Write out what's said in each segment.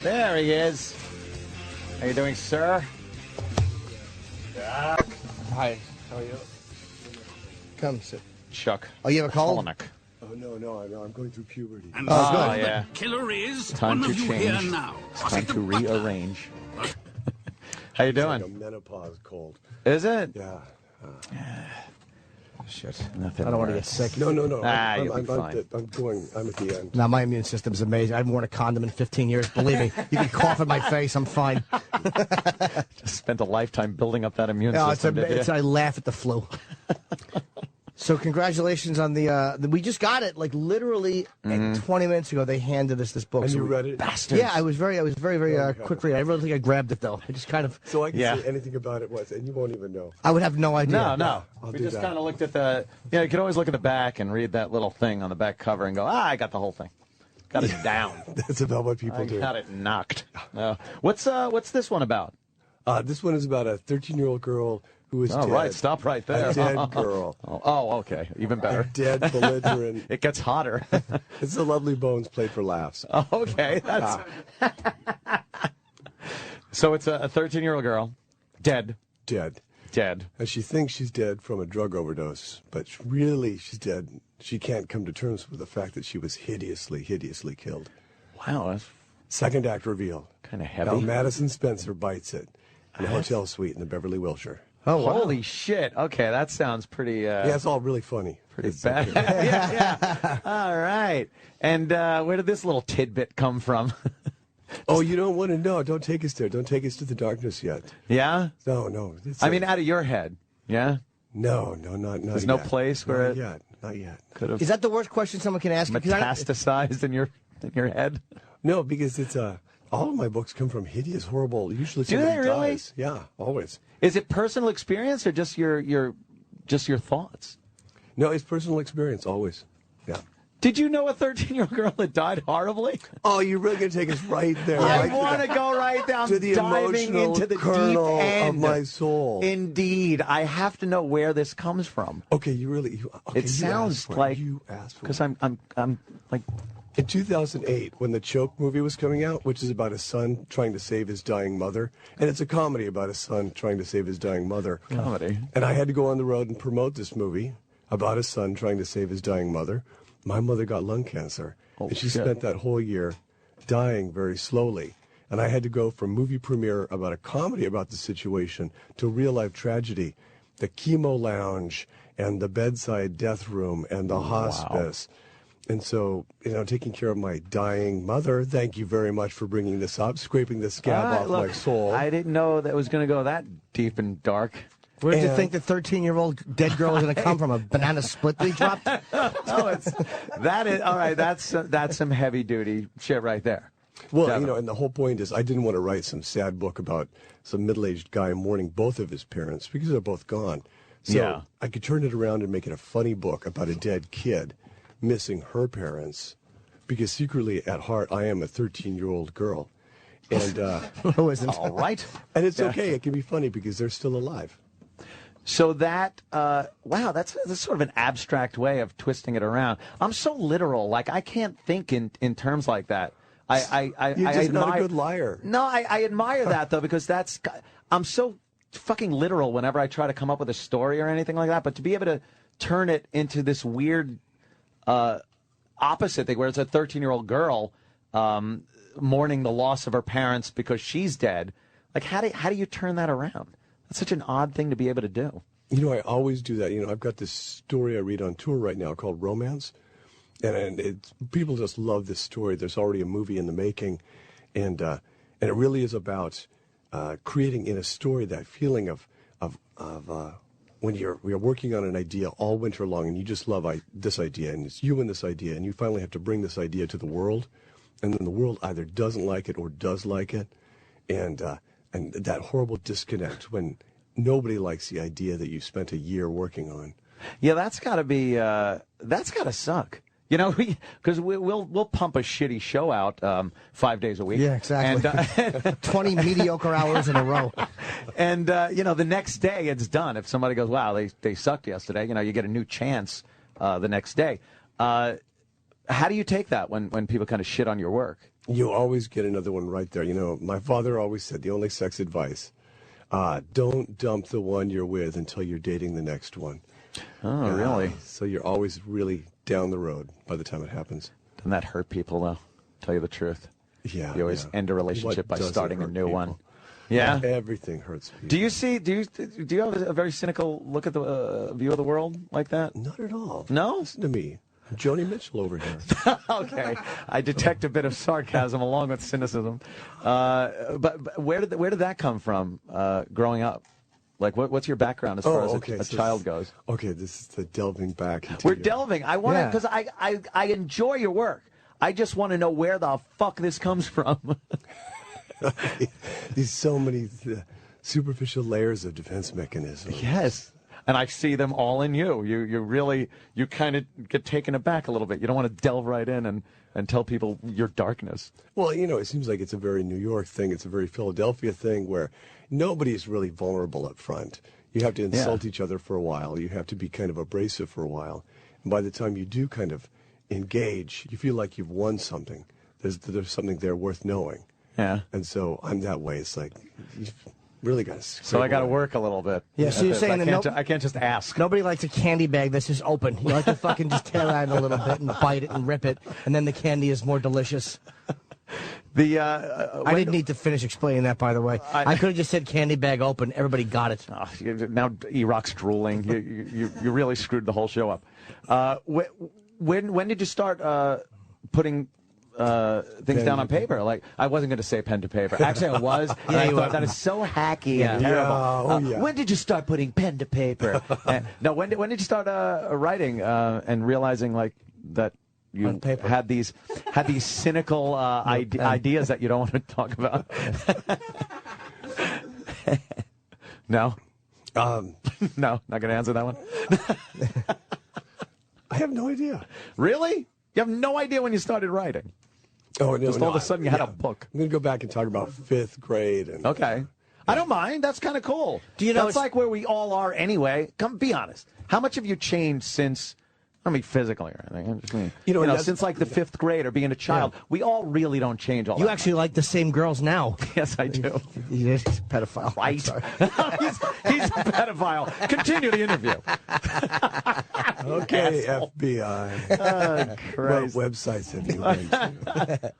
There he is. How you doing, sir? Yeah. Hi. How are you? Come sit. Chuck. Oh, you have a cold? Palahniuk. Oh, no, I'm going through puberty. And Oh, so good. Yeah. the killer is Time one to of you change. here now. It's time to rearrange. How you It's doing? like a menopause cold. Is it? Yeah. Shit. Nothing I don't want to get worse. sick. No. You'll be fine. I'm at the end. Now, my immune system's amazing. I haven't worn a condom in 15 years. Believe me. You can cough in my face. I'm fine. Just spent a lifetime building up that immune No, system. did you? I laugh at the flu. So congratulations on the we just got it, like literally 20 minutes ago. They handed us this book. And so you read it? Bastards. Yeah, I was very quick read. I really think I grabbed it though. I just kind of. So I can Yeah. say anything about it once, and you won't even know. I would have no idea. No. I'll We do just that. kind of looked at the. Yeah, you could always look at the back and read that little thing on the back cover and go, I got the whole thing. Got it down. That's about what people I do. got it knocked. What's this one about? This one is about a 13-year-old girl who is Oh, dead. right. Stop right there. A dead girl. Oh, okay. Even A better. dead, belligerent. It gets hotter. It's the Lovely Bones played for laughs. Oh, okay. That's... So it's a 13-year-old girl, dead. Dead. And she thinks she's dead from a drug overdose, but really she's dead. She can't come to terms with the fact that she was hideously killed. Wow, that's Second act reveal. kind of heavy. Now Madison Spencer bites it in a hotel suite in the Beverly Wilshire. Oh, wow. Holy shit. Okay, that sounds pretty... Yeah, it's all really funny. Pretty It's bad. okay. yeah. All right. And where did this little tidbit come from? Oh, you don't want to know. Don't take us there. Don't take us to the darkness yet. Yeah? No. I mean, out of your head. Yeah? No, not There's yet. no place where Not yet. could have Is that the worst question someone can ask? Because metastasized in your head? No, because it's all of my books come from hideous, horrible. Usually Do somebody they really? dies. Yeah, always. Is it personal experience or just your thoughts? No, it's personal experience, always. Yeah. Did you know a 13-year-old girl that died horribly? Oh, you're really going to take us right there. I right want to go right down, to the diving emotional into the deep kernel end of my soul. Indeed, I have to know where this comes from. Okay, okay, It sounds like you asked for because it. I'm like In 2008, when the Choke movie was coming out, which is about a son trying to save his dying mother, and it's a comedy about a son trying to save his dying mother. comedy. And I had to go on the road and promote this movie about a son trying to save his dying mother. My mother got lung cancer, and she spent that whole year dying very slowly. And I had to go from movie premiere about a comedy about the situation to real-life tragedy, the chemo lounge and the bedside death room and the hospice. And so, taking care of my dying mother, thank you very much for bringing this up, scraping the scab off Look, my soul. I didn't know that was going to go that deep and dark. where did you think the 13-year-old dead girl was going to come from? A banana split that he dropped? Oh, that is all right. That's some heavy duty shit right there. Well, Definitely. and the whole point is I didn't want to write some sad book about some middle-aged guy mourning both of his parents because they're both gone. So Yeah. I could turn it around and make it a funny book about a dead kid missing her because secretly at heart I am a 13-year-old girl. And Who isn't? All right. and it's okay. It can be funny because they're still alive. So that, wow, that's sort of an abstract way of twisting it around. I'm so literal. Like, I can't think in terms like that. You're I just not a admire- good liar. No, I admire that, though, because I'm so fucking literal whenever I try to come up with a story or anything like that. But to be able to turn it into this weird opposite thing where it's a 13-year-old girl mourning the loss of her parents because she's dead, like, how do you turn that around? That's such an odd thing to be able to do. I always do that. I've got this story I read on tour right now called Romance. And people just love this story. There's already a movie in the making. And it really is about creating in a story that feeling of when you're working on an idea all winter long and you just love this idea and it's you and this idea and you finally have to bring this idea to the world. And then the world either doesn't like it or does like it. And that horrible disconnect when nobody likes the idea that you spent a year working on. Yeah, that's got to suck. Because we'll pump a shitty show out 5 days a week. Yeah, exactly. And, 20 mediocre hours in a row. And the next day it's done. If somebody goes, wow, they sucked yesterday, you get a new chance the next day. How do you take that when people kind of shit on your work? You always get another one right there. You know, my father always said the only sex advice, don't dump the one you're with until you're dating the next one. Oh, really? So you're always really down the road by the time it happens. Doesn't that hurt people, though? Tell you the truth. Yeah. You always end a relationship by starting a new one. Yeah. Everything hurts people. Do you have a very cynical look at the view of the world like that? Not at all. No? Listen to me. Joni Mitchell over here. Okay, I detect a bit of sarcasm along with cynicism. But where did that come from? Growing up, like what's your background as far as a child goes? Okay, this is the delving back. We're delving. I want to because I enjoy your work. I just want to know where the fuck this comes from. These so many superficial layers of defense mechanisms. Yes. And I see them all in you. You kind of get taken aback a little bit. You don't want to delve right in and tell people your darkness. Well, you know, it seems like it's a very New York thing. It's a very Philadelphia thing where nobody's really vulnerable up front. You have to insult each other for a while. You have to be kind of abrasive for a while. And by the time you do kind of engage, you feel like you've won something. There's something there worth knowing. Yeah. And so I'm that way. It's like, you've really got to. So I got to work a little bit. Yeah, so you're saying I can't just ask. Nobody likes a candy bag that's just open. You like to fucking just tear at it a little bit and bite it and rip it, and then the candy is more delicious. I didn't need to finish explaining that, by the way. I could have just said candy bag open. Everybody got it. Oh, now E-Rock's drooling. You really screwed the whole show up. When did you start puting things down on paper? Like, I wasn't going to say pen to paper. Actually, I was. And I thought that is so hacky and terrible. When did you start putting pen to paper? No, when did you start writing and realizing like that you had these cynical ideas that you don't want to talk about? No. No, not going to answer that one. I have no idea. Really? You have no idea when you started writing? Oh, no. Just all of a sudden you had a book. I'm going to go back and talk about 5th grade. And, okay. I don't mind. That's kind of cool. Do you know? That's like where we all are anyway. Come be honest. How much have you changed since, I don't mean physically or anything. I just mean, you know since like the 5th grade or being a child, we all really don't change all that. You actually like the same girls now. Yes, I do. He's a pedophile. Right. he's a pedophile. Continue the interview. Okay, FBI. Oh, Christ. What websites have you been to?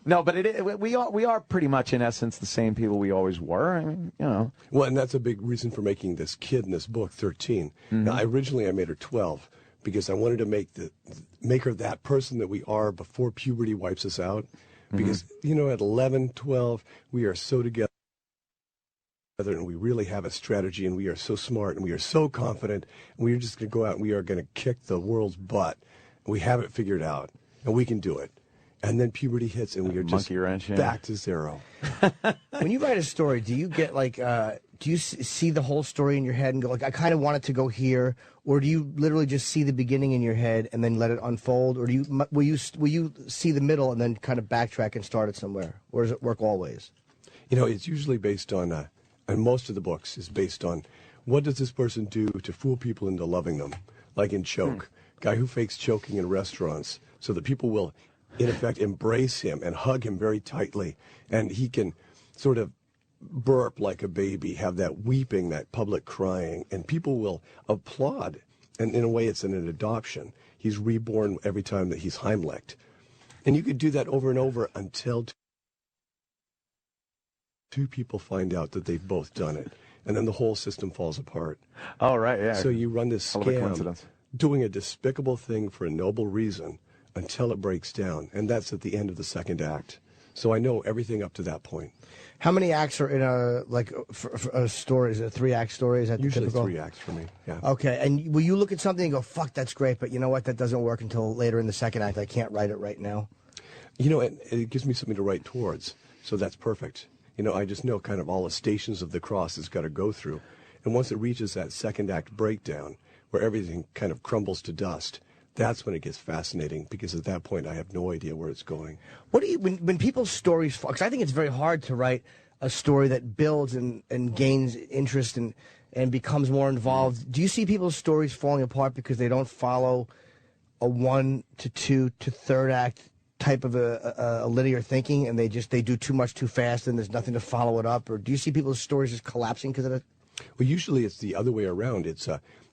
No, but we are pretty much in essence the same people we always were. I mean, you know. Well, and that's a big reason for making this kid in this book 13. Now, originally I made her 12 because I wanted to make her that person that we are before puberty wipes us out. Because you know, at 11, 12, we are so together. And we really have a strategy, and we are so smart, and we are so confident, and we are just going to go out and we are going to kick the world's butt. We have it figured out, and we can do it. And then puberty hits, and we are just back to zero. When you write a story, do you get like, do you see the whole story in your head and go like, I kind of want it to go here, or do you literally just see the beginning in your head and then let it unfold, or will you see the middle and then kind of backtrack and start it somewhere, or does it work always? You know, it's usually based on. And most of the books is based on what does this person do to fool people into loving them, like in Choke, guy who fakes choking in restaurants so that people will, in effect, embrace him and hug him very tightly, and he can sort of burp like a baby, have that weeping, that public crying, and people will applaud. And in a way, it's an adoption. He's reborn every time that he's Heimlicked. And you could do that over and over until two people find out that they've both done it, and then the whole system falls apart. Oh, right, yeah. So you run this scam, doing a despicable thing for a noble reason until it breaks down, and that's at the end of the 2nd act. So I know everything up to that point. How many acts are in a story? Is it a 3-act story? Is that usually typical? 3 acts for me? Yeah. Okay, and will you look at something and go, "Fuck, that's great," but you know what? That doesn't work until later in the 2nd act. I can't write it right now. You know, it gives me something to write towards, so that's perfect. You know, I just know kind of all the stations of the cross it's got to go through. And once it reaches that 2nd act breakdown, where everything kind of crumbles to dust, that's when it gets fascinating, because at that point I have no idea where it's going. What do you, when people's stories fall, because I think it's very hard to write a story that builds and gains interest and becomes more involved. Do you see people's stories falling apart because they don't follow a 1 to 2 to 3rd act type of a linear thinking, and they do too much too fast, and there's nothing to follow it up? Or do you see people's stories just collapsing because of it? Well, usually it's the other way around. It's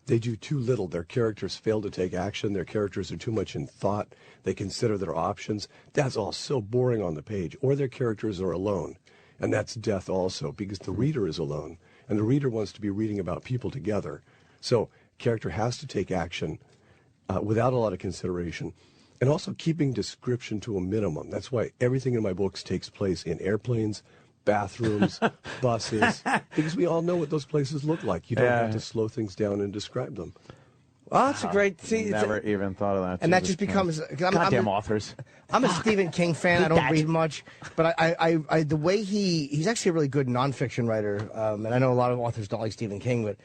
they do too little. Their characters fail to take action. Their characters are too much in thought. They consider their options. That's all so boring on the page. Or their characters are alone. And that's death also, because the reader is alone. And the reader wants to be reading about people together. So character has to take action without a lot of consideration. And also keeping description to a minimum. That's why everything in my books takes place in airplanes, bathrooms, buses, because we all know what those places look like. You don't have to slow things down and describe them. Well, that's a great... Never even thought of that. And that just becomes... Goddamn authors. I'm a Stephen King fan. I don't read much, but I the way he's actually a really good nonfiction writer, and I know a lot of authors don't like Stephen King, but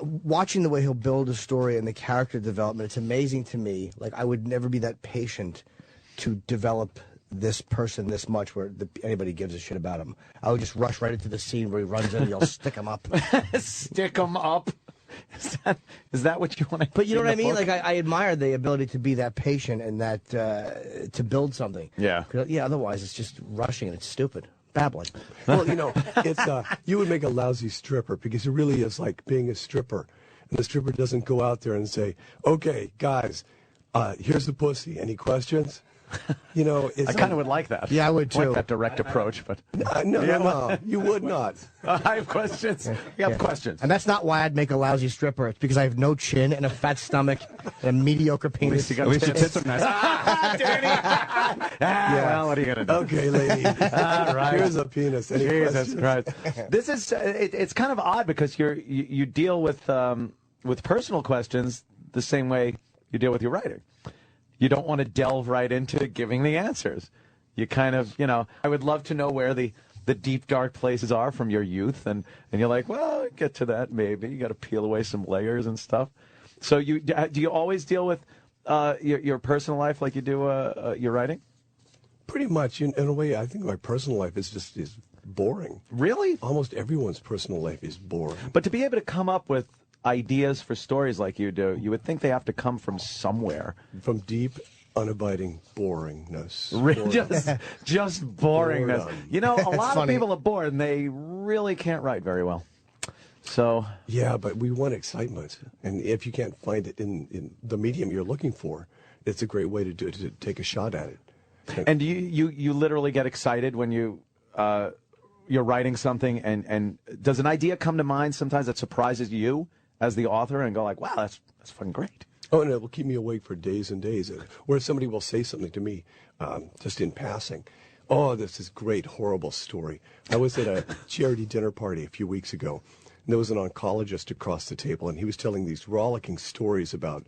watching the way he'll build a story and the character development, it's amazing to me. Like, I would never be that patient to develop this person this much where anybody gives a shit about him. I would just rush right into the scene where he runs in and yell, "Stick him up." Stick him up. Is that what you want to? But you know what I mean? Like, I admire the ability to be that patient and that to build something. Yeah. Yeah. Otherwise, it's just rushing and it's stupid, babbling. Well, you know, it's you would make a lousy stripper, because it really is like being a stripper, and the stripper doesn't go out there and say, "Okay, guys, here's the pussy. Any questions?" You know, it's, I kind of would like that. Yeah, I would too. Like that direct approach, but no, you would not. I have questions. You have questions, and that's not why I'd make a lousy stripper. It's because I have no chin and a fat stomach and a mediocre penis. At least your tits are nice. Well, what are you gonna do? Okay, lady. All right. Here's a penis. Any Jesus questions? Christ. This is it's kind of odd because you deal with personal questions the same way you deal with your writing. You don't want to delve right into giving the answers. You kind of, I would love to know where the deep, dark places are from your youth. And you're like, well, get to that maybe. You got to peel away some layers and stuff. So do you always deal with your personal life like you do your writing? Pretty much. In a way, I think my personal life is boring. Really? Almost everyone's personal life is boring. But to be able to come up with ideas for stories like you do, you would think they have to come from somewhere. From deep, unabiding boringness. Just boringness. Boredom. A lot of people are bored and they really can't write very well. So yeah, but we want excitement, and if you can't find it in the medium you're looking for, it's a great way to take a shot at it. And do you literally get excited when you're writing something, and does an idea come to mind sometimes that surprises you as the author and go like, wow, that's fucking great? Oh, and it will keep me awake for days and days. Where somebody will say something to me just in passing. Oh, this is great, horrible story. I was at a charity dinner party a few weeks ago, and there was an oncologist across the table, and he was telling these rollicking stories about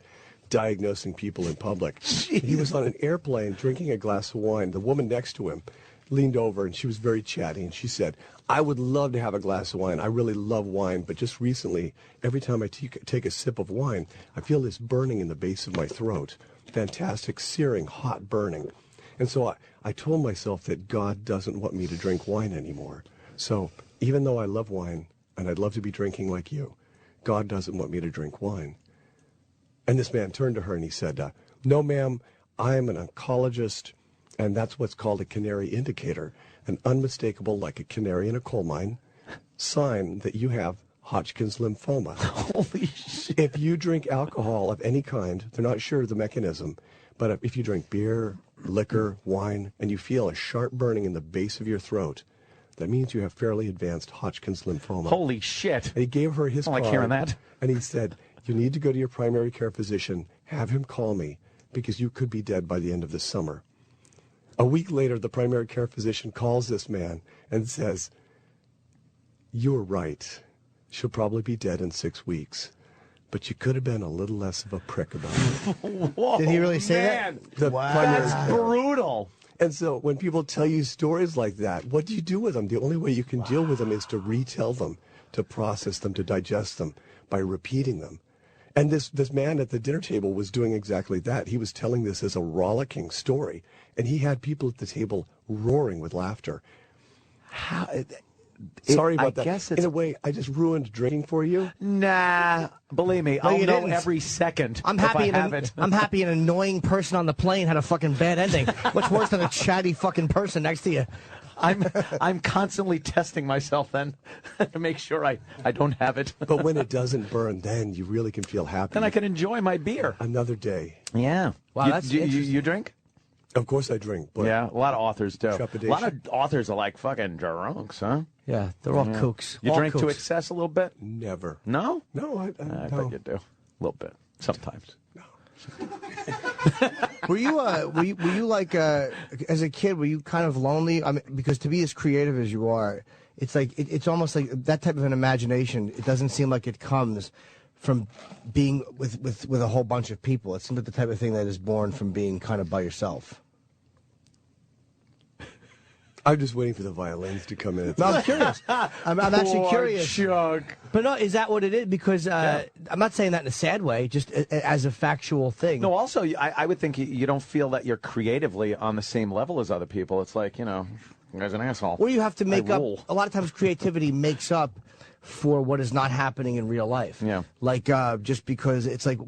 diagnosing people in public. He was on an airplane drinking a glass of wine. The woman next to him leaned over, and she was very chatty, and she said, "I would love to have a glass of wine. I really love wine, but just recently, every time I take a sip of wine, I feel this burning in the base of my throat. Fantastic, searing, hot burning." And so I told myself that God doesn't want me to drink wine anymore. So even though I love wine, and I'd love to be drinking like you, God doesn't want me to drink wine. And this man turned to her and he said, "No, ma'am, I'm an oncologist, and that's what's called a canary indicator, an unmistakable, like a canary in a coal mine, sign that you have Hodgkin's lymphoma." Holy shit. If you drink alcohol of any kind, they're not sure of the mechanism, but if you drink beer, liquor, wine, and you feel a sharp burning in the base of your throat, that means you have fairly advanced Hodgkin's lymphoma. Holy shit. And he gave her his card. I don't like hearing that. And he said, "You need to go to your primary care physician, have him call me, because you could be dead by the end of the summer." A week later, the primary care physician calls this man and says, "You were right. She'll probably be dead in 6 weeks. But you could have been a little less of a prick about it." Whoa, Did he really say man. that? Wow. That's brutal. And so when people tell you stories like that, what do you do with them? The only way you can deal with them is to retell them, to process them, to digest them by repeating them. And this man at the dinner table was doing exactly that. He was telling this as a rollicking story, and he had people at the table roaring with laughter. Sorry about that. I guess it's... In a way, I just ruined drinking for you. Nah, believe me, I'll know every second I'm if happy. I have it. I'm happy an annoying person on the plane had a fucking bad ending. What's worse than a chatty fucking person next to you? I'm constantly testing myself then to make sure I don't have it. But when it doesn't burn, then you really can feel happy. Then I can enjoy my beer. Another day. Yeah. Wow, that's interesting. You drink? Of course I drink. But Yeah, a lot of authors do. A trepidation. lot of authors are like fucking drunks, huh? Yeah, they're all kooks. You all drink to kooks. excess a little bit? Never. No? No, I I no. bet you do. A little bit. Sometimes. Were you like as a kid? Were you kind of lonely? I mean, because to be as creative as you are, it's like it's almost like that type of an imagination. It doesn't seem like it comes from being with a whole bunch of people. It seems like the type of thing that is born from being kind of by yourself. I'm just waiting for the violins to come in. No, I'm curious. I'm actually curious. Chuck. But no, is that what it is? Because I'm not saying that in a sad way, just as a factual thing. No, also, I would think you don't feel that you're creatively on the same level as other people. It's like, you guy's an asshole. Or you have to make up. rule. A lot of times, creativity makes up for what is not happening in real life. Yeah. Like just because it's like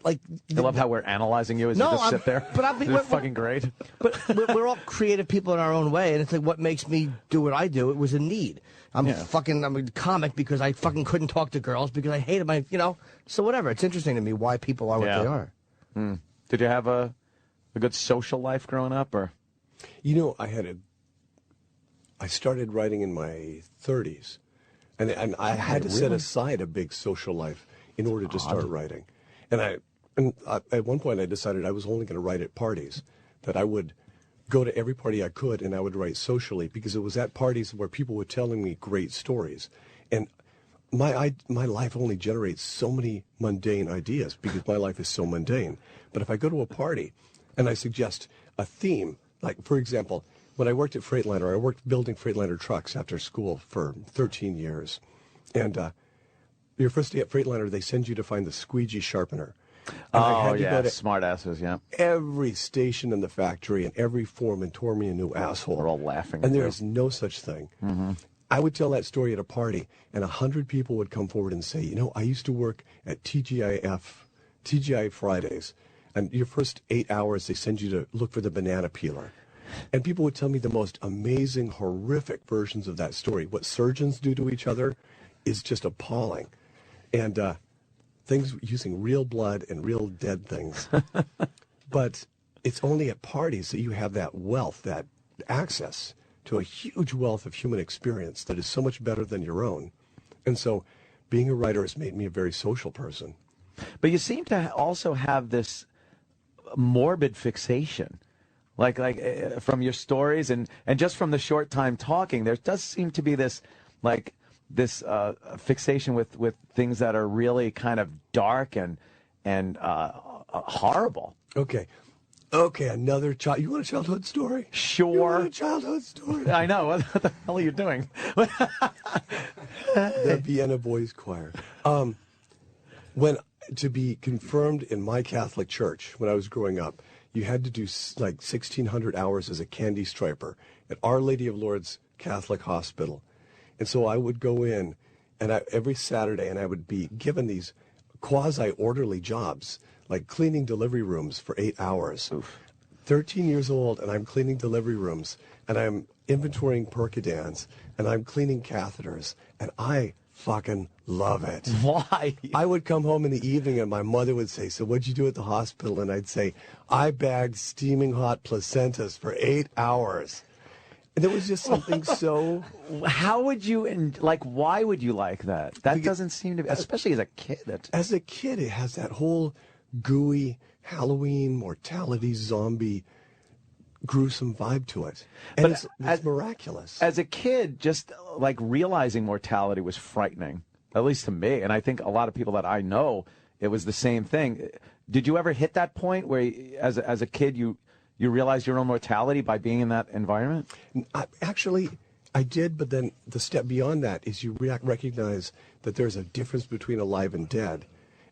I love how we're analyzing you as you just sit there. But It's fucking great. But we're all creative people in our own way, and it's like what makes me do what I do. It was a need. I'm a comic because I fucking couldn't talk to girls because I hated my, so whatever. It's interesting to me why people are what they are. Did you have a good social life growing up, or? I started writing in my 30s, and I had to set aside a big social life in order to start writing. And at one point I decided I was only going to write at parties, that I would go to every party I could and I would write socially, because it was at parties where people were telling me great stories. And my life only generates so many mundane ideas because my life is so mundane. But if I go to a party and I suggest a theme, like, for example, when I worked at Freightliner, I worked building Freightliner trucks after school for 13 years. And your first day at Freightliner, they send you to find the squeegee sharpener. And I had to go to smart asses, yeah. every station in the factory, and every foreman tore me a new asshole. We're all laughing. And there is no such thing. Mm-hmm. I would tell that story at a party, and 100 people would come forward and say, I used to work at TGI Fridays, and your first 8 hours, they send you to look for the banana peeler. And people would tell me the most amazing, horrific versions of that story. What surgeons do to each other is just appalling. And things using real blood and real dead things. But it's only at parties that you have that wealth, that access to a huge wealth of human experience that is so much better than your own. And so being a writer has made me a very social person. But you seem to also have this morbid fixation. Like from your stories and just from the short time talking, there does seem to be this fixation with things that are really kind of dark and horrible. Okay, another child. You want a childhood story? Sure. You want a childhood story? I know. What the hell are you doing? The Vienna Boys Choir. To be confirmed in my Catholic church when I was growing up, you had to do like 1,600 hours as a candy striper at Our Lady of Lourdes Catholic Hospital. And so I would go in every Saturday, and I would be given these quasi-orderly jobs, like cleaning delivery rooms for 8 hours. Oof. 13 years old, and I'm cleaning delivery rooms, and I'm inventorying Percodans, and I'm cleaning catheters, and I fucking love it. Why? I would come home in the evening and my mother would say, "So what'd you do at the hospital?" And I'd say, "I bagged steaming hot placentas for 8 hours." And there was just something so... How would you, why would you like that? That doesn't seem to be, especially as a kid. As a kid, it has that whole gooey Halloween, mortality, zombie, gruesome vibe to it. And But it's miraculous. As a kid, just like realizing mortality was frightening, at least to me. And I think a lot of people that I know, it was the same thing. Did you ever hit that point where, as a kid, you realized your own mortality by being in that environment? Actually, I did, but then the step beyond that is you recognize that there's a difference between alive and dead.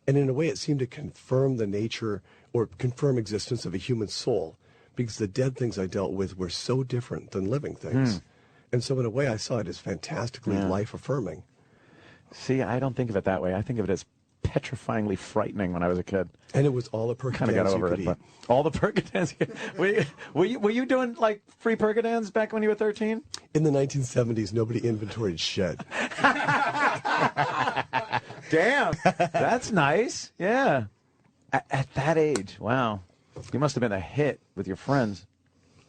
And in a way, it seemed to confirm the nature or confirm existence of a human soul, because the dead things I dealt with were so different than living things. And so in a way, I saw it as fantastically life-affirming. See, I don't think of it that way. I think of it as petrifyingly frightening when I was a kid. And it was all the Percodans Kind of got over it, but all the Percodans. were you doing like free Percodans back when you were 13? In the 1970s, nobody inventoried shit. Damn, that's nice. Yeah, at that age, wow, you must have been a hit with your friends.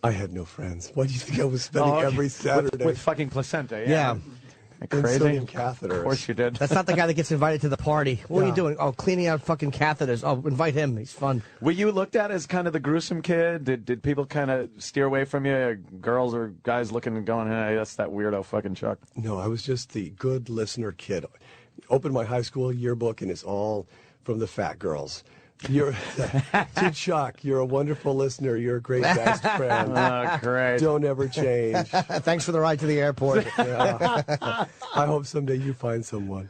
I had no friends. Why do you think I was spending every Saturday with fucking placenta? Yeah. Crazy. sodium catheters? Of course you did. That's not the guy that gets invited to the party. What are you doing? Oh, cleaning out fucking catheters. Oh, invite him. He's fun. Were you looked at as kind of the gruesome kid? Did people kind of steer away from you? Girls or guys looking and going, hey, that's that weirdo fucking Chuck? No, I was just the good listener kid. Opened my high school yearbook, and it's all from the fat girls. You're to Chuck. You're a wonderful listener. You're a great best friend. Oh, great. Don't ever change. Thanks for the ride to the airport. Yeah. I hope someday you find someone.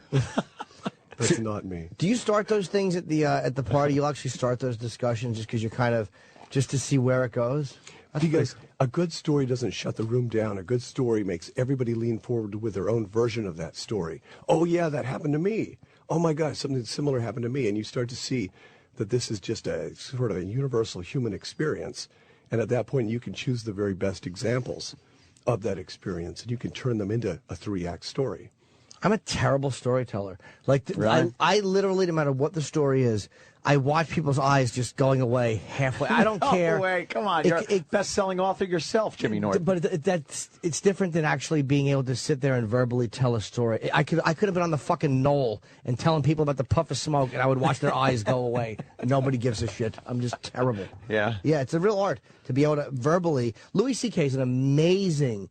That's not me. Do you start those things at the party? You'll actually start those discussions just because you're kind of just to see where it goes. Because a good story doesn't shut the room down. A good story makes everybody lean forward with their own version of that story. Oh yeah, that happened to me. Oh my God, something similar happened to me, and you start to see that this is just a sort of a universal human experience. And at that point, you can choose the very best examples of that experience, and you can turn them into a 3-act story. I'm a terrible storyteller. Like, Really? I literally, no matter what the story is, I watch people's eyes just going away halfway. I don't care. Wait, come on. You're a best-selling author yourself, Jimmy Norton. But it's different than actually being able to sit there and verbally tell a story. I could have been on the fucking knoll and telling people about the puff of smoke, and I would watch their eyes go away. Nobody gives a shit. I'm just terrible. Yeah? Yeah, it's a real art to be able to verbally. Louis C.K. is an amazing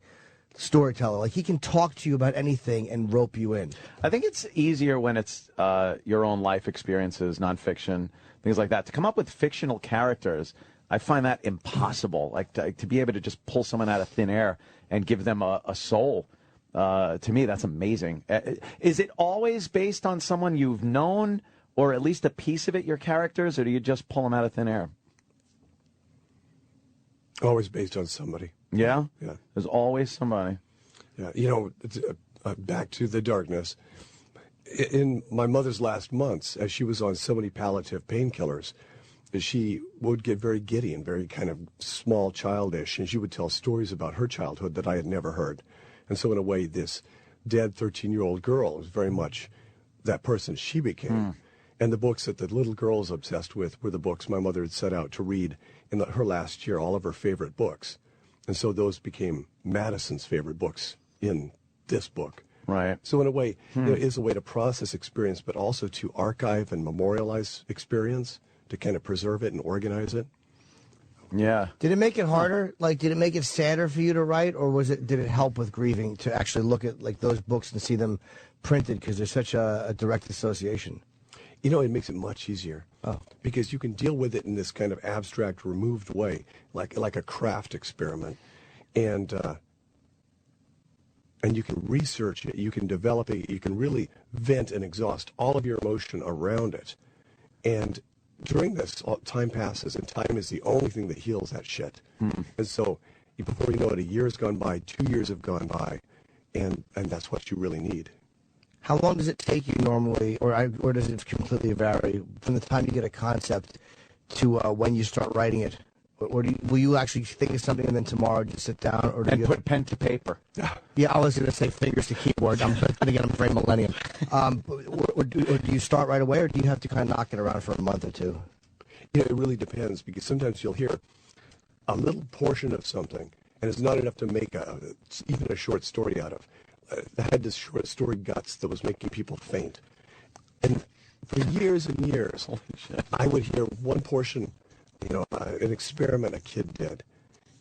storyteller. Like, he can talk to you about anything and rope you in. I think it's easier when it's your own life experiences, nonfiction, things like that. To come up with fictional characters, I find that impossible. Like, to be able to just pull someone out of thin air and give them a soul, to me, that's amazing. Is it always based on someone you've known, or at least a piece of it, your characters, or do you just pull them out of thin air? Always based on somebody. Yeah? Yeah. There's always somebody. Yeah, you know, back to the darkness. In my mother's last months, as she was on so many palliative painkillers, she would get very giddy and very kind of small, childish, and she would tell stories about her childhood that I had never heard. And so in a way, this dead 13-year-old girl was very much that person she became. And the books that the little girl was obsessed with were the books my mother had set out to read in her last year, all of her favorite books. And so those became Madison's favorite books in this book. Right. So in a way, it is a way to process experience, but also to archive and memorialize experience, to kind of preserve it and organize it. Yeah. Did it make it harder? Like, did it make it sadder for you to write, or did it help with grieving to actually look at like those books and see them printed because there's such a direct association? You know, it makes it much easier. Oh. Because you can deal with it in this kind of abstract, removed way, like a craft experiment. And you can research it, you can develop it, you can really vent and exhaust all of your emotion around it. And during this, time passes, and time is the only thing that heals that shit. And so before you know it, a year has gone by, 2 years have gone by, and that's what you really need. How long does it take you normally, or does it completely vary from the time you get a concept to when you start writing it? Or will you actually think of something and then tomorrow just sit down? Or Put pen to paper. Yeah, I was going to say fingers to keyboard. I'm very millennium. Or do you start right away, or do you have to kind of knock it around for a month or two? You know, it really depends, because sometimes you'll hear a little portion of something, and it's not enough to make even a short story out of. I had this short story, Guts, that was making people faint. And for years and years, I would hear one portion, you know, an experiment a kid did,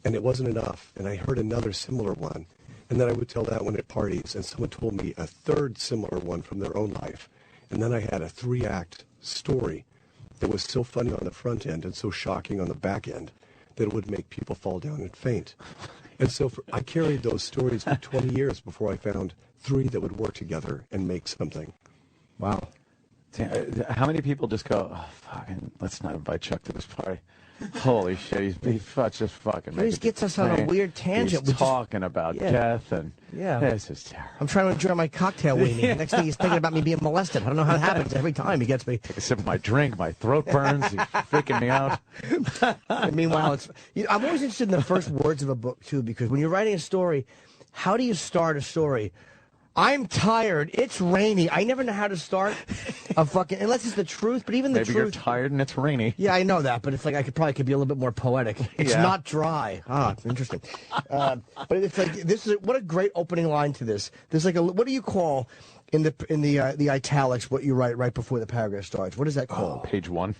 and it wasn't enough. And I heard another similar one, and then I would tell that one at parties, and someone told me a third similar one from their own life. And then I had a 3-act story that was so funny on the front end and so shocking on the back end that it would make people fall down and faint. And so I carried those stories for 20 years before I found 3 that would work together and make something. Wow. How many people just go, oh, fucking, let's not invite Chuck to this party? Holy shit, he's just fucking. He just gets us on a weird tangent. He's talking about death and this is terrible. I'm trying to enjoy my cocktail weenie. Next thing he's thinking about me being molested. I don't know how it happens. Every time he gets me. Take a sip of my drink, my throat burns. He's freaking me out. And meanwhile, I'm always interested in the first words of a book too, because when you're writing a story, how do you start a story? I'm tired. It's rainy. I never know how to start a fucking, unless it's the truth. But even the truth. Maybe you're tired and it's rainy. Yeah, I know that, but it's like I could be a little bit more poetic. It's not dry. Ah, interesting. But it's like what a great opening line to this. There's like what do you call in the italics what you write right before the paragraph starts? What is that called? Page 1.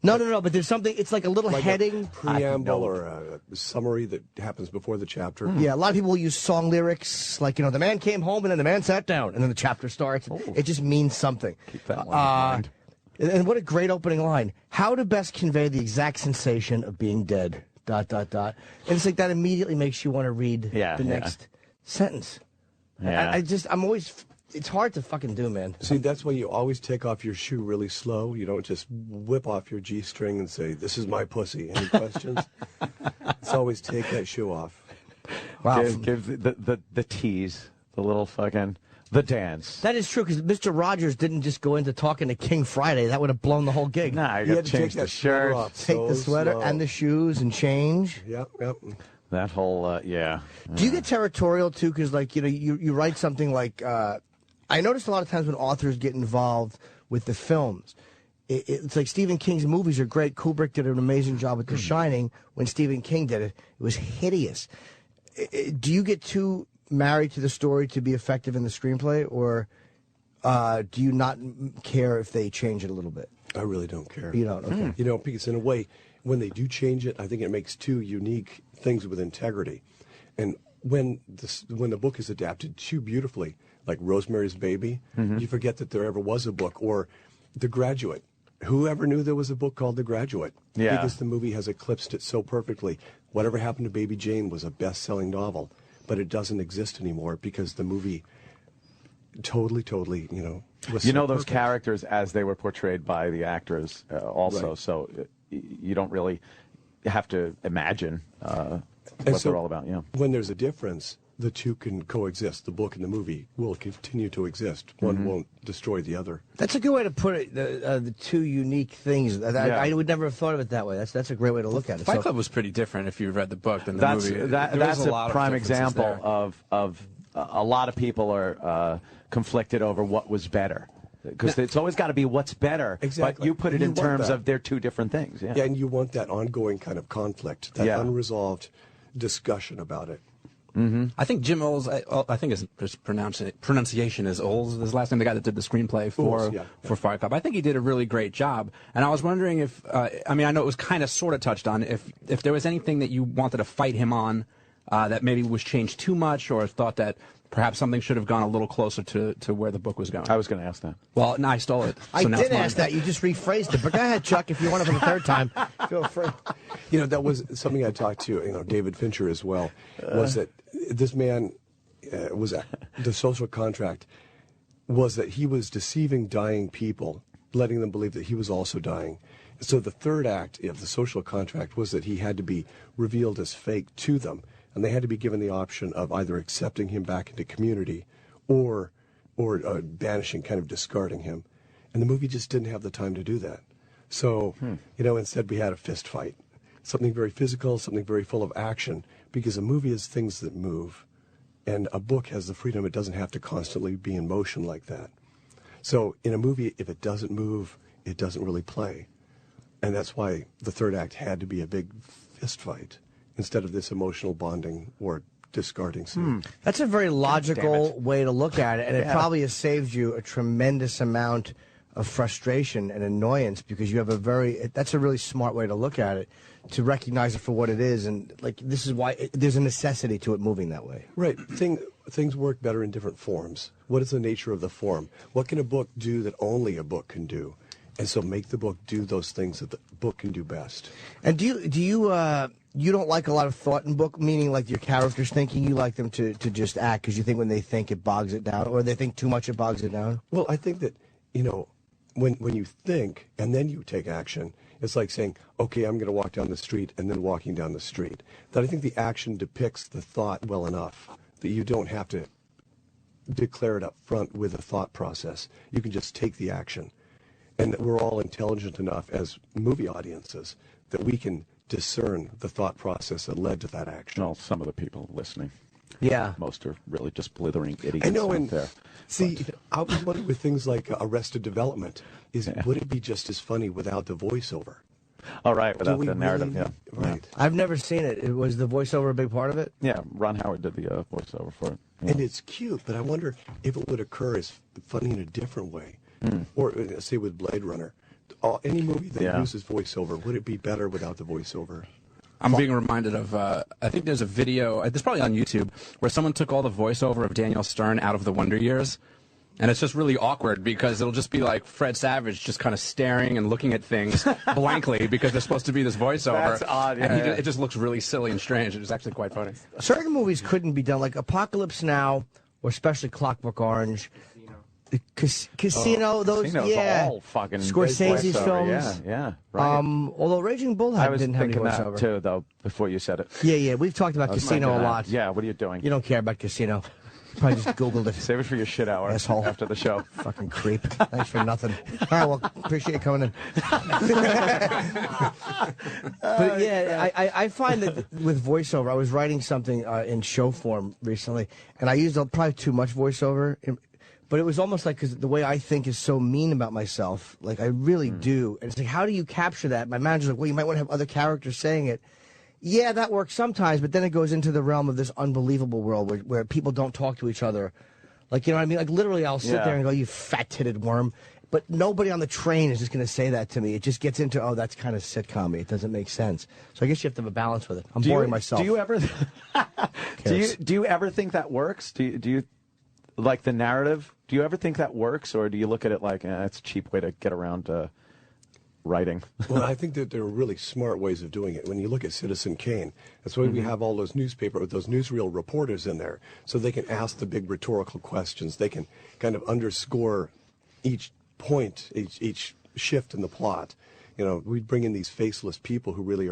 No. But there's something. It's like a little heading, a preamble, or a summary that happens before the chapter. Yeah, a lot of people will use song lyrics, like the man came home and then the man sat down, and then the chapter starts. Oh. It just means something. Keep that one in mind. And what a great opening line! How to best convey the exact sensation of being dead. ... And it's like that immediately makes you want to read the next sentence. Yeah. I'm always. It's hard to fucking do, man. See, that's why you always take off your shoe really slow. You don't just whip off your G-string and say, "This is my pussy." Any questions? It's always take that shoe off. Wow. Give the tease, the little fucking, the dance. That is true, because Mr. Rogers didn't just go into talking to King Friday. That would have blown the whole gig. Nah, you got to change the shirt. Take the sweater and the shoes and change. Yep. That whole, Do you get territorial, too? Because, you write something like... I noticed a lot of times when authors get involved with the films, it's like Stephen King's movies are great. Kubrick did an amazing job with The Shining. When Stephen King did it, it was hideous. Do you get too married to the story to be effective in the screenplay, or do you not care if they change it a little bit? I really don't care. You don't? Okay. Because in a way, when they do change it, I think it makes two unique things with integrity. And when the book is adapted too beautifully, like Rosemary's Baby, you forget that there ever was a book, or The Graduate. Whoever knew there was a book called The Graduate? Yeah. Because the movie has eclipsed it so perfectly. Whatever Happened to Baby Jane was a best-selling novel, but it doesn't exist anymore because the movie totally, was so those perfect. characters as they were portrayed by the actors also, Right. so you don't really have to imagine what they're all about. Yeah. When there's a difference, the two can coexist. The book and the movie will continue to exist. One won't destroy the other. That's a good way to put it. The two unique things. I would never have thought of it that way. That's a great way to look at it. Fight Club was pretty different if you read the book than the movie. That's a prime example of a lot of people are conflicted over what was better. Because it's always got to be what's better. Exactly. But you put it in terms of they're two different things. Yeah, and you want that ongoing kind of conflict, that unresolved discussion about it. I think Jim Olds, I think his pronunciation is Olds, his last name, the guy that did the screenplay for Fight Club. I think he did a really great job. And I was wondering if, I know it was kind of sort of touched on, if there was anything that you wanted to fight him on that maybe was changed too much, or thought that perhaps something should have gone a little closer to where the book was going. I was going to ask that. Well, no, I stole it. I did ask that. You just rephrased it. But go ahead, Chuck, if you want it for the third time. Feel free. That was something I talked to, David Fincher as well, was that this man the social contract was that he was deceiving dying people, letting them believe that he was also dying. So the third act of the social contract was that he had to be revealed as fake to them, and they had to be given the option of either accepting him back into community or banishing, kind of discarding him. And the movie just didn't have the time to do that. So, instead we had a fist fight. Something very physical, something very full of action, because a movie is things that move, and a book has the freedom. It doesn't have to constantly be in motion like that. So in a movie, if it doesn't move, it doesn't really play. And that's why the third act had to be a big fist fight instead of this emotional bonding or discarding scene. That's a very logical way to look at it, and it probably has saved you a tremendous amount of frustration and annoyance, because you have that's a really smart way to look at it, to recognize it for what it is, and this is why there's a necessity to it moving that way. Right. Things work better in different forms. What is the nature of the form? What can a book do that only a book can do? And so make the book do those things that the book can do best. And do you don't like a lot of thought in book, meaning like your characters thinking? You like them to just act because you think when they think it bogs it down, or they think too much it bogs it down? Well, I think that, when you think and then you take action, it's like saying, okay, I'm going to walk down the street and then walking down the street. That I think the action depicts the thought well enough that you don't have to declare it up front with a thought process. You can just take the action. And that we're all intelligent enough as movie audiences that we can discern the thought process that led to that action. Well, some of the people listening. Yeah. Most are really just blithering idiots I know, out and there. see, I was wondering with things like Arrested Development, would it be just as funny without the voiceover? All right, without we the narrative, really- yeah. Right. I've never seen it. Was the voiceover a big part of it? Yeah, Ron Howard did the voiceover for it. Yeah. And it's cute, but I wonder if it would occur as funny in a different way. Or, say, with Blade Runner. Any movie that uses voiceover, would it be better without the voiceover? I'm being reminded of, I think there's a video, it's probably on YouTube, where someone took all the voiceover of Daniel Stern out of the Wonder Years. And it's just really awkward because it'll just be like Fred Savage just kind of staring and looking at things blankly because there's supposed to be this voiceover. That's odd, yeah. And it just looks really silly and strange. It was actually quite funny. Certain movies couldn't be done, like Apocalypse Now, or especially Clockwork Orange. Casino, those, Casino's all fucking Scorsese's voiceover, films. Yeah, right. Although Raging Bull I was didn't have any thinking voiceover. that too, though, before you said it. Yeah, we've talked about Casino a Thinking that. lot. Yeah, what are you doing? You don't care about Casino. Probably just Googled it. Save it for your shit hour Asshole. after the show. Fucking creep. Thanks for nothing. All right, well, appreciate you coming in. But yeah, I find that with voiceover, I was writing something in show form recently, and I used probably too much voiceover. But it was almost like, because the way I think is so mean about myself, like I really do. And it's like, how do you capture that? My manager's like, well, you might want to have other characters saying it. Yeah, that works sometimes, but then it goes into the realm of this unbelievable world where people don't talk to each other. Like, you know what I mean? Like, literally, I'll sit there and go, you fat-titted worm. But nobody on the train is just going to say that to me. It just gets into, oh, that's kind of sitcom-y. It doesn't make sense. So I guess you have to have a balance with it. I'm boring myself. Do you ever do you ever think that works? Do you like the narrative? Do you ever think that works, or do you look at it like it's a cheap way to get around writing? Well, I think that there are really smart ways of doing it. When you look at Citizen Kane, that's why we have all those those newsreel reporters in there, so they can ask the big rhetorical questions. They can kind of underscore each point, each shift in the plot. You know, we bring in these faceless people who really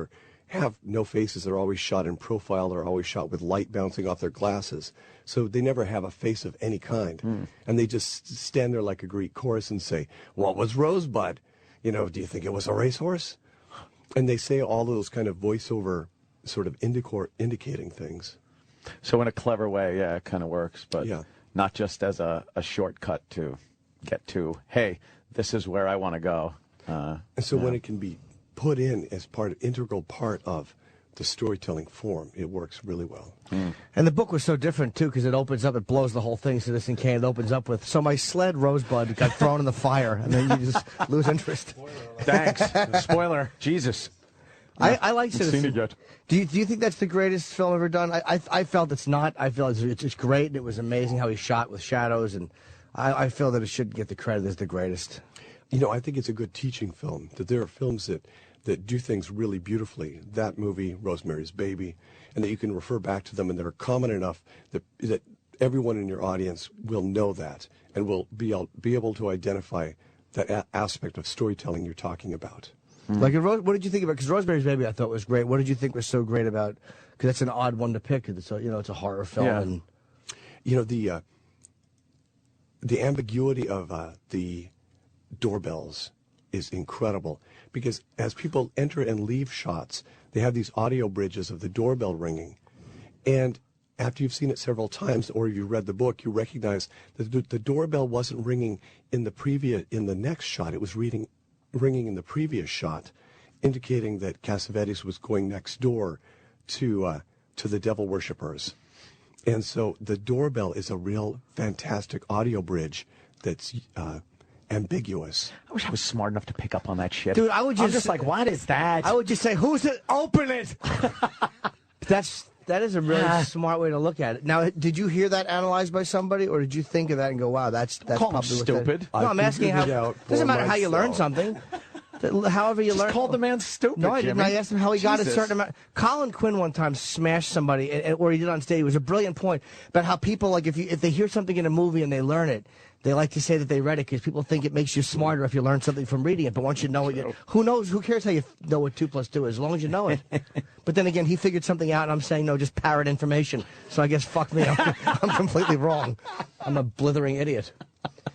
have no faces. They're always shot in profile. They're always shot with light bouncing off their glasses. So they never have a face of any kind. And they just stand there like a Greek chorus and say, what was Rosebud? You know, do you think it was a racehorse? And they say all those kind of voiceover sort of indicating things. So in a clever way, yeah, it kind of works, but not just as a shortcut to get to, hey, this is where I want to go. And so when it can be put in as integral part of the storytelling form, it works really well. And the book was so different, too, because it opens up, it blows the whole thing. Citizen Kane, it opens up with, so my sled Rosebud got thrown in the fire, and then you just lose interest. Thanks. Spoiler. Jesus. I like Citizen. Seen it yet. Do you think that's the greatest film ever done? I felt it's not. I feel it's great, and it was amazing how he shot with shadows, and I feel that it should get the credit as the greatest. You know, I think it's a good teaching film, that there are films that do things really beautifully. That movie, Rosemary's Baby, and that you can refer back to them, and that are common enough that everyone in your audience will know that and will be able to identify that aspect of storytelling you're talking about. Like, what did you think about? Because Rosemary's Baby, I thought was great. What did you think was so great about? Because that's an odd one to pick. It's it's a horror film, and you know the ambiguity of the doorbells is incredible, because as people enter and leave shots, they have these audio bridges of the doorbell ringing, and after you've seen it several times or you've read the book, you recognize that the doorbell wasn't ringing in the next shot. It was ringing in the previous shot, indicating that Cassavetes was going next door to the devil worshippers. And so the doorbell is a real fantastic audio bridge that's ambiguous. I wish I was smart enough to pick up on that shit. Dude, I'm just like, what is that? I would just say, "Who's it? Open it." That is a really smart way to look at it. Now, did you hear that analyzed by somebody, or did you think of that and go, "Wow, that's Call probably stupid." No, I'm asking how. It Doesn't matter how you learn something. However you learn. Called the man stupid. No, I didn't. Jimmy. I asked him how he got a Jesus. certain amount. Colin Quinn one time smashed somebody, or he did on stage. It was a brilliant point about how people, like, if they hear something in a movie and they learn it, they like to say that they read it because people think it makes you smarter if you learn something from reading it. But once you know it, who knows? Who cares how you know what 2 + 2 is, as long as you know it. But then again, he figured something out, and I'm saying, no, just parrot information. So I guess, fuck me, I'm completely wrong. I'm a blithering idiot.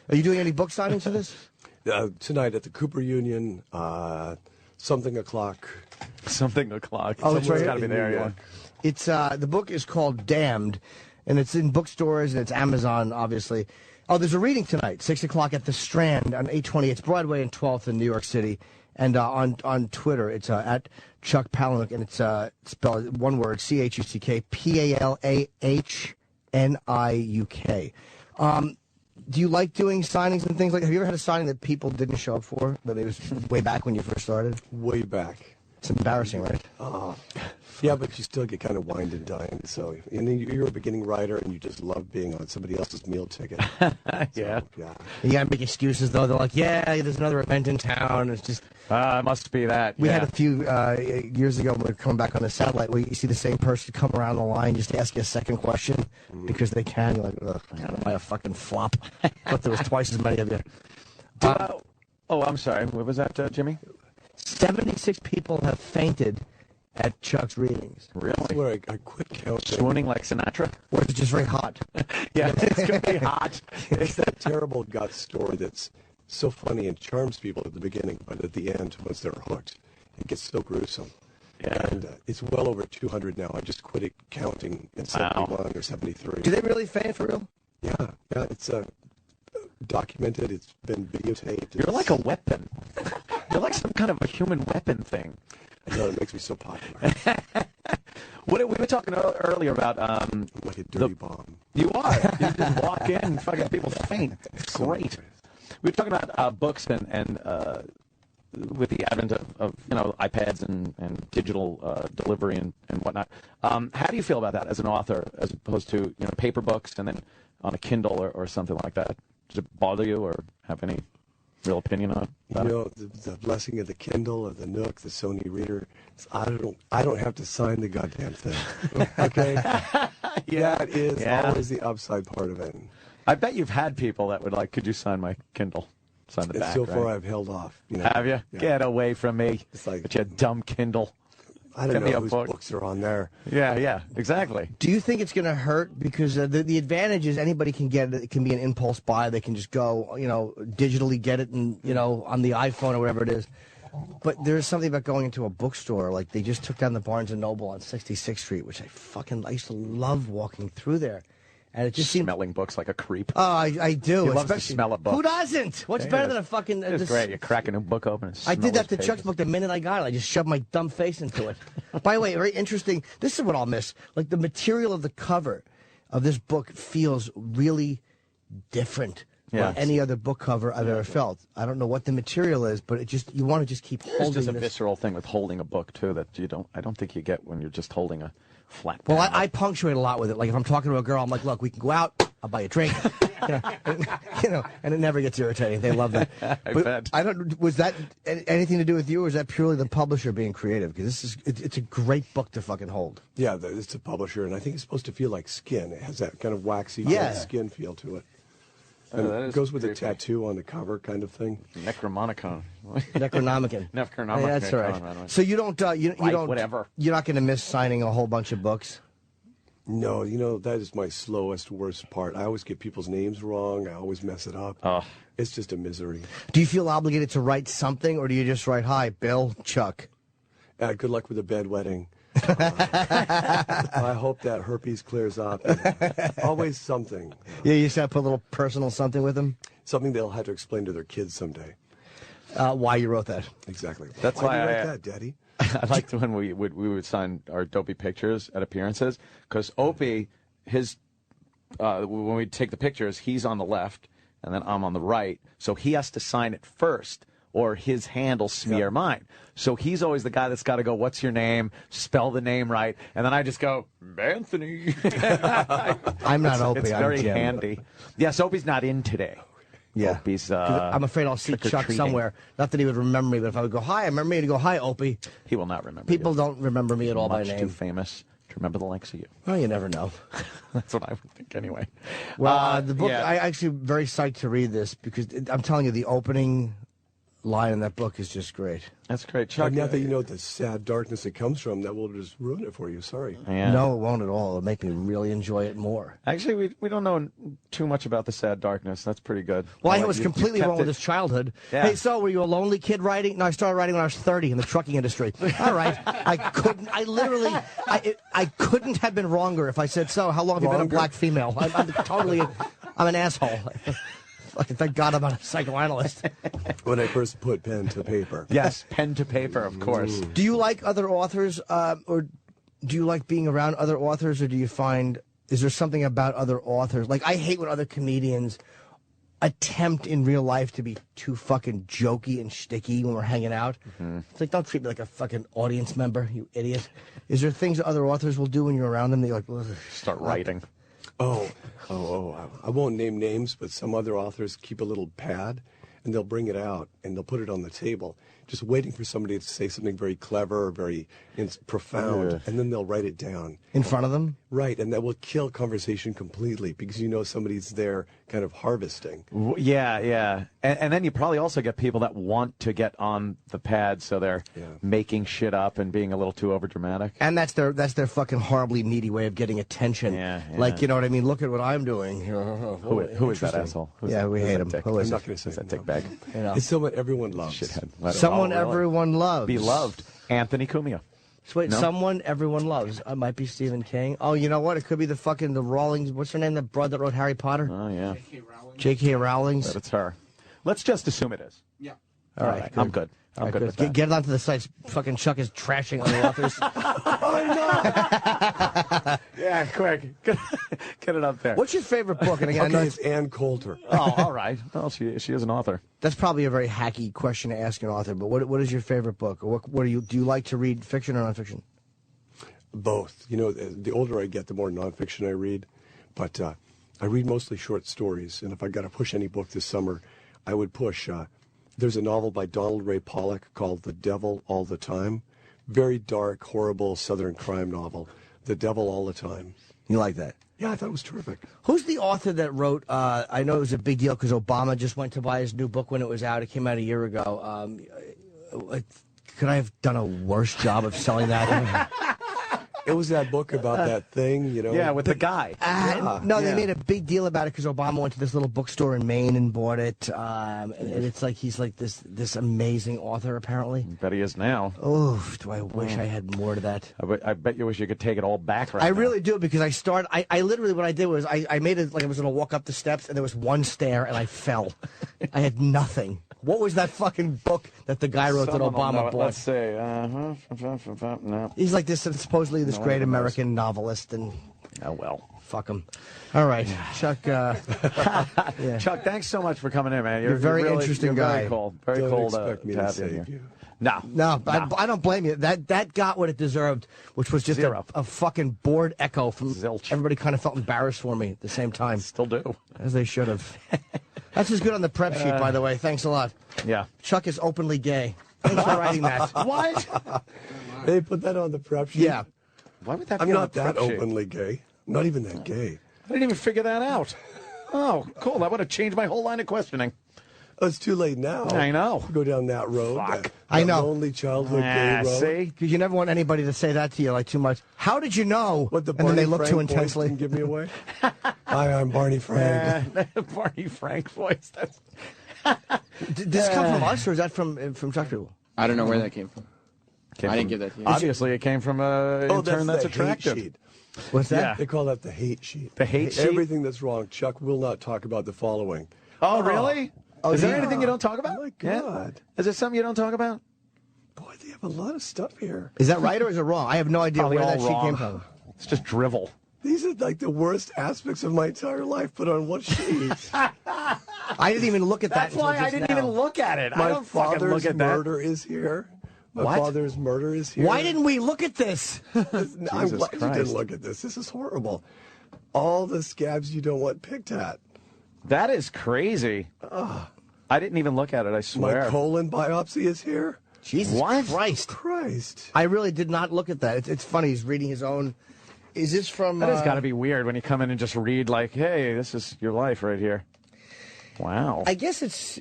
Are you doing any book signings for this? Tonight at the Cooper Union, something o'clock. Something o'clock. Oh, it's right got to be in there, New yeah. York. It's the book is called Damned, and it's in bookstores and it's Amazon, obviously. Oh, there's a reading tonight, 6 o'clock at the Strand on 820. It's Broadway and 12th in New York City, and on Twitter it's at Chuck Palahniuk, and it's spelled one word, CHUCK PALAHNIUK. Do you like doing signings and things like that? Have you ever had a signing that people didn't show up for, but it was way back when you first started? Way back. It's embarrassing, right? Yeah, but you still get kind of wined and dined. So, and then you're a beginning writer, and you just love being on somebody else's meal ticket. Yeah. Yeah. You gotta make excuses, though. They're like, yeah, there's another event in town. It's just... It must be that. We yeah. had a few years ago when we were coming back on the satellite where you see the same person come around the line just to ask you a second question because they can. You're like, ugh, am I a fucking flop? But there was twice as many of you. I'm sorry. What was that, Jimmy? 76 people have fainted at Chuck's readings. Really? That's where I quit counting. Swooning like Sinatra? Or it's just very hot. Yeah, it's going to be hot. It's that terrible gut story that's so funny and charms people at the beginning, but at the end, once they're hooked, it gets so gruesome. Yeah. And it's well over 200 now. I just quit counting at 71 or 73. Do they really faint for real? Yeah, it's documented. It's been videotaped. You're like a weapon. You're like some kind of a human weapon thing. I know, it makes me so popular. We were talking earlier about... I'm like a dirty bomb. You are. You just walk in, fucking people faint. It's great. We were talking about books and with the advent of iPads and digital delivery and whatnot. How do you feel about that as an author, as opposed to paper books and then on a Kindle or something like that? Does it bother you or have any real opinion on it? The blessing of the Kindle, of the Nook, the Sony Reader. I don't have to sign the goddamn thing. Okay. That is always the upside part of it. I bet you've had people that would like, could you sign my Kindle? Sign the back, so far, right? I've held off. Have you? Yeah. Get away from me. It's like, with your dumb Kindle. I don't Get me know a whose book. books are on there. Yeah, exactly. Do you think it's going to hurt? Because the advantage is anybody can get it. It can be an impulse buy. They can just go, digitally get it and, on the iPhone or whatever it is. But there's something about going into a bookstore. Like, they just took down the Barnes & Noble on 66th Street, which I used to love walking through there. And it just seemed... Smelling books like a creep. Oh, I do. He loves to smell a book. Who doesn't? What's better than a fucking... It's great. You crack a new book open and I did that to pages. Chuck's book the minute I got it. I just shoved my dumb face into it. By the way, very interesting. This is what I'll miss. Like, the material of the cover of this book feels really different than any other book cover I've ever felt. I don't know what the material is, but you want to just keep holding It's just a this. visceral thing with holding a book, too, that I don't think you get when you're just holding a flat Well, panel. I punctuate a lot with it. Like, if I'm talking to a girl, I'm like, look, we can go out. I'll buy you a drink. And it never gets irritating. They love that. I But bet. I don't. Was that anything to do with you, or is that purely the publisher being creative? Because it's a great book to fucking hold. Yeah, it's a publisher, and I think it's supposed to feel like skin. It has that kind of waxy skin feel to it. And that it is goes with a creepy. tattoo on the cover kind of thing. Necromonicon. Necronomicon. Necronomicon. Yeah, that's all by the way. right. So you don't. You Like, don't. whatever. You're not going to miss signing a whole bunch of books. No, that is my slowest, worst part. I always get people's names wrong. I always mess it up. Oh. It's just a misery. Do you feel obligated to write something, or do you just write, "Hi, Bill, Chuck"? Good luck with the bed wedding. I hope that herpes clears up. Always something. Yeah, you just got to put a little personal something with them. Something they'll have to explain to their kids someday. Why you wrote that? Exactly. That's Why'd why you write I- that, Daddy? I liked when we would sign our dopey pictures at appearances, because Opie, when we take the pictures, he's on the left and then I'm on the right, so he has to sign it first, or his hand will smear mine. So he's always the guy that's got to go, "What's your name?" Spell the name right, and then I just go, "Anthony." I'm not Opie. It's I'm very Jim. handy. Yes, Opie's not in today. Yeah. Opie's 'Cause I'm afraid I'll see Chuck trick-or-treating. somewhere. Not that he would remember me, but if I would go, hi, I remember you, to go, hi, Opie. He will not remember People you. don't remember me at all by Much name. too famous to remember the likes of you. Well, you never know. That's what I would think anyway. Well, the book, yeah. I actually very psyched to read this because I'm telling you, the opening line in that book is just great. That's great. Chuck, Now that you know the sad darkness it comes from, that will just ruin it for you. Sorry. yeah. No, it won't at all. It'll make me really enjoy it more. Actually, we don't know too much about the sad darkness. That's pretty good. Well, I Like, was you completely kept wrong with it- his childhood. Yeah. Hey, so were you a lonely kid writing? No, I started writing when I was 30 in the trucking industry. All right. I couldn't have been wronger if I said so. How long have you been a black female? I'm an asshole. Thank God I'm not a psychoanalyst. When I first put pen to paper. Yes, pen to paper, of course. Do you like other authors, or do you like being around other authors, or do you find, is there something about other authors? Like, I hate when other comedians attempt in real life to be too fucking jokey and shticky when we're hanging out. It's like, don't treat me like a fucking audience member, you idiot. Is there things other authors will do when you're around them that you're like, ugh. Start writing. I won't name names, but some other authors keep a little pad, and they'll bring it out, and they'll put it on the table, just waiting for somebody to say something very clever or very profound, and then they'll write it down. In front of them? Right, and that will kill conversation completely, because you know somebody's there kind of harvesting. Yeah, yeah. And then you probably also get people that want to get on the pad, so they're making shit up and being a little too overdramatic. And that's their fucking horribly needy way of getting attention. Yeah. Like, you know what I mean? Look at what I'm doing. Who is that asshole? We hate him. Who I'm is not it? going to say Is that no. dickbag? You know. It's someone everyone loves. Shithead. Someone Oh, really? everyone loves. Beloved. Anthony Cumia. So wait, No? someone everyone loves. It might be Stephen King. Oh, you know what? It could be the Rawlings. What's her name? The broad that wrote Harry Potter? Oh, yeah. J.K. Rowling's. But it's her. Let's just assume it is. Yeah. All right, I'm good. All I'm right, good good. with that. Get it onto the sites. Fucking Chuck is trashing other authors. Yeah, quick. Get it up there. What's your favorite book? And again, I know Okay, it's Ann Coulter. Oh, all right. Well, she is an author. that's probably a very hacky question to ask an author. But what is your favorite book? Or what do you like to read? Fiction or nonfiction? Both. You know, the older I get, the more nonfiction I read. But I read mostly short stories. And if I got to push any book this summer, I would push. There's a novel by Donald Ray Pollock called The Devil All the Time. Very dark, horrible Southern crime novel. The Devil All the Time. You like that? Yeah, I thought it was terrific. Who's the author that wrote? I know it was a big deal because Obama just went to buy his new book when it was out. It came out a year ago. Could I have done a worse job of selling that? It was that book about that thing, you know. Yeah, with the guy. No, they made a big deal about it because Obama went to this little bookstore in Maine and bought it. And it's like he's like this amazing author, apparently. Bet he is now. Oh, do I wish I had more to that. I bet you wish you could take it all back right I now. really do because I literally, what I did was I made it like I was going to walk up the steps and there was one stair and I fell. I had nothing. What was that fucking book that the guy wrote that Someone will know Obama it. bought? Let's see. No. He's like this supposedly this No one great ever knows. American novelist, and Oh, well. fuck him. All right, Chuck. Yeah. Chuck, thanks so much for coming in, man. You're a very really, interesting you're guy. Very cool. Very Don't cool expect me to have you save here. you. No. No, I don't blame you. That got what it deserved, which was just Zero. a fucking bored echo from Zilch. everybody. Kind of felt embarrassed for me at the same time, Still do. as they should have. That's just good on the prep sheet, by the way. Thanks a lot. Yeah. Chuck is openly gay. Thanks for writing that. What? They put that on the prep sheet. Yeah. Why would that be I'm on not the that prep sheet? openly gay. I'm not even that gay. I didn't even figure that out. Oh, cool. That would have changed my whole line of questioning. Oh, it's too late now. I know. Go down that road. Fuck. That I know. lonely childhood gay road. See? Because you never want anybody to say that to you like too much. How did you know? What the and then they look Barney too Frank voice intensely. didn't give me away. Hi, I'm Barney Frank. Barney Frank voice. That's... Did this come from us or is that from Chuck people? I don't know where that came from. I didn't give that to you. Obviously, it came from an intern that's the attractive. hate sheet. What's that? Yeah. They call that the hate sheet. The hate sheet? Everything that's wrong. Chuck will not talk about the following. Oh, really? Is there yeah. anything you don't talk about? Oh, my Yeah? God. Is there something you don't talk about? Boy, they have a lot of stuff here. Is that right or is it wrong? I have no idea Probably where all that sheet wrong. came from. It's just drivel. These are like the worst aspects of my entire life put on one sheet. I didn't even look at that. That's why until I just didn't now. even look at it. I My don't fucking father's look at that. murder is here. My What? father's murder is here. Why didn't we look at this? I'm Jesus glad you Christ. didn't look at this. This is horrible. All the scabs you don't want picked at. That is crazy. I didn't even look at it, I swear. My colon biopsy is here. Jesus Christ. I really did not look at that. It's funny. He's reading his own. Is this from... That has got to be weird when you come in and just read like, hey, this is your life right here. Wow. I guess it's...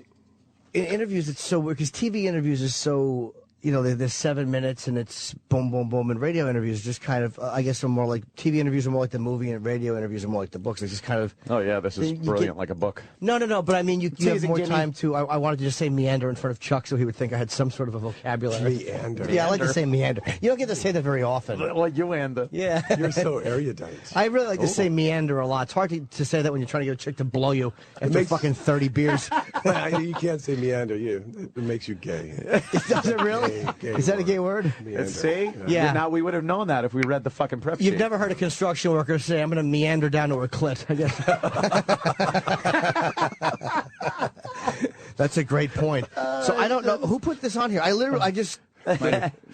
In interviews, it's so weird because TV interviews is so... You know, there's 7 minutes and it's boom, boom, boom. And radio interviews just kind of, I guess, are more like, TV interviews are more like the movie and radio interviews are more like the books. It's just kind of... Oh, yeah, this is brilliant, like a book. No, but I mean, you have more time to... I wanted to just say meander in front of Chuck so he would think I had some sort of a vocabulary. Meander. Yeah, I like to say meander. You don't get to say that very often. Well, you and Yeah. You're so erudite. I really like to say meander a lot. It's hard to say that when you're trying to get a chick to blow you after fucking 30 beers. You can't say meander. It makes you gay. Does it really? Gay Is that a gay word? See? Yeah. Now, we would have known that if we read the fucking prep sheet. You've never heard a construction worker say, I'm going to meander down to her clit. I guess. That's a great point. So I don't know. Who put this on here? I just...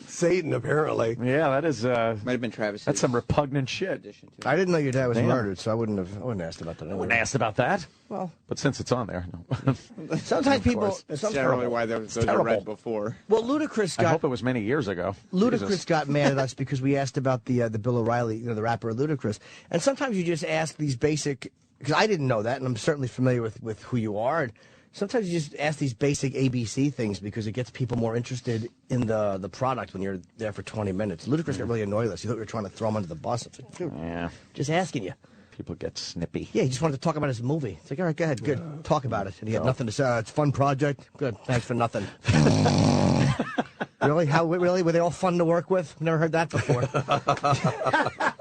Satan, apparently. Yeah, that is... Might have been Travis. That's some repugnant shit. I didn't know your dad was murdered, so I wouldn't ask about that. I wouldn't ask about that. Well, but since it's on there, no. Sometimes people... That's generally why those are read before. Well, Ludacris got... I hope it was many years ago. Ludacris got mad at us because we asked about the Bill O'Reilly, the rapper Ludacris. And sometimes you just ask these basic... Because I didn't know that, and I'm certainly familiar with who you are. And sometimes you just ask these basic ABC things because it gets people more interested in the product when you're there for 20 minutes. Ludacris got really annoyed with us. He thought we were trying to throw him under the bus. It's like, dude, just asking you. People get snippy. Yeah, he just wanted to talk about his movie. It's like, all right, go ahead, good. Talk about it. And he had nothing to say. It's a fun project. Good. Thanks for nothing. Really? Really? Were they all fun to work with? Never heard that before.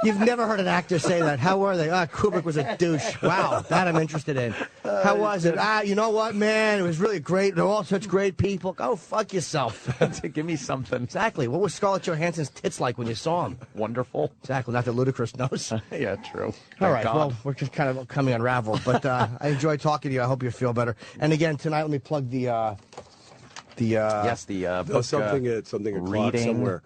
You've never heard an actor say that. How were they? Kubrick was a douche. Wow, that I'm interested in. How was it? You know what, man? It was really great. They're all such great people. Go fuck yourself. Give me something. Exactly. What was Scarlett Johansson's tits like when you saw them? Wonderful. Exactly. Not that Ludacris knows. Yeah, true. All right. God. Well, we're just kind of coming unraveled, but I enjoyed talking to you. I hope you feel better. And again, tonight, let me plug the book, something o'clock somewhere.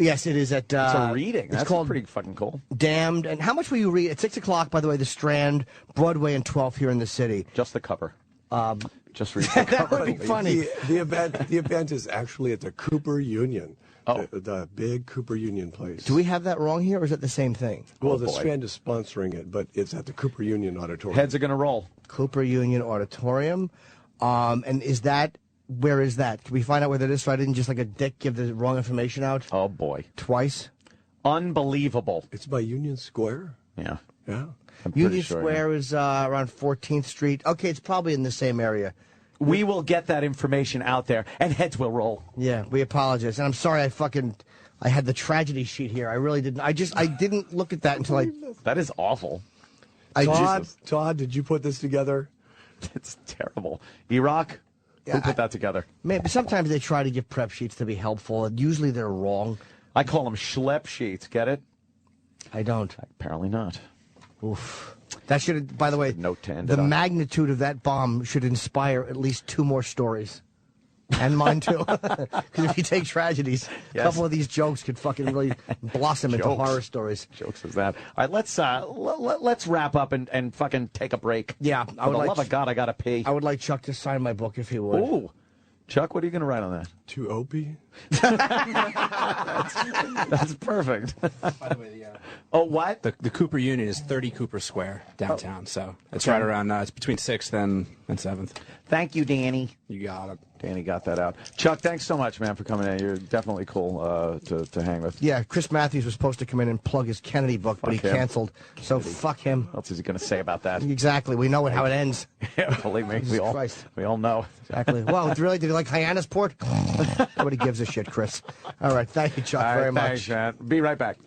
Yes, it is at... it's a reading. That's called pretty fucking cool. Damned. And how much will you read? At 6 o'clock, by the way, the Strand, Broadway, and 12th here in the city. Just the cover. Just read the cover. That would be funny. The event is actually at the Cooper Union. The big Cooper Union place. Do we have that wrong here, or is it the same thing? Well, the Strand is sponsoring it, but it's at the Cooper Union Auditorium. Heads are going to roll. Cooper Union Auditorium. And is that... Where is that? Can we find out where that is so I didn't just like a dick give the wrong information out? Oh, boy. Twice? Unbelievable. It's by Union Square? Yeah. Yeah. Union Square is around 14th Street. Okay, it's probably in the same area. We will get that information out there, and heads will roll. Yeah, we apologize. And I'm sorry I had the tragedy sheet here. I really didn't. I didn't look at that until I... That is awful. Todd, did you put this together? It's terrible. E-Rock? Who put that together? Maybe sometimes they try to give prep sheets to be helpful, and usually they're wrong. I call them schlep sheets. Get it? I don't. Apparently not. Oof. That should, by the way, the magnitude of that bomb should inspire at least 2 more stories. And mine, too. Because if you take tragedies, a couple of these jokes could fucking really blossom into horror stories. Jokes is that. All right, let's wrap up and fucking take a break. Yeah. For the love of God, I got to pee. I would like Chuck to sign my book if he would. Ooh. Chuck, what are you going to write on that? To Opie? That's perfect. By the way, oh, what? The Cooper Union is 30 Cooper Square downtown, so it's right around, it's between 6th and 7th. Thank you, Danny. You got it. Danny got that out. Chuck, thanks so much, man, for coming in. You're definitely cool to hang with. Yeah, Chris Matthews was supposed to come in and plug his Kennedy book, but he canceled. So fuck him. What else is he going to say about that? Exactly. We know how it ends. Yeah, believe me. We all know. Exactly. Well, really, did you like Hyannisport? Nobody gives a shit, Chris. All right. Thank you, Chuck, very much. Thanks, man. Be right back.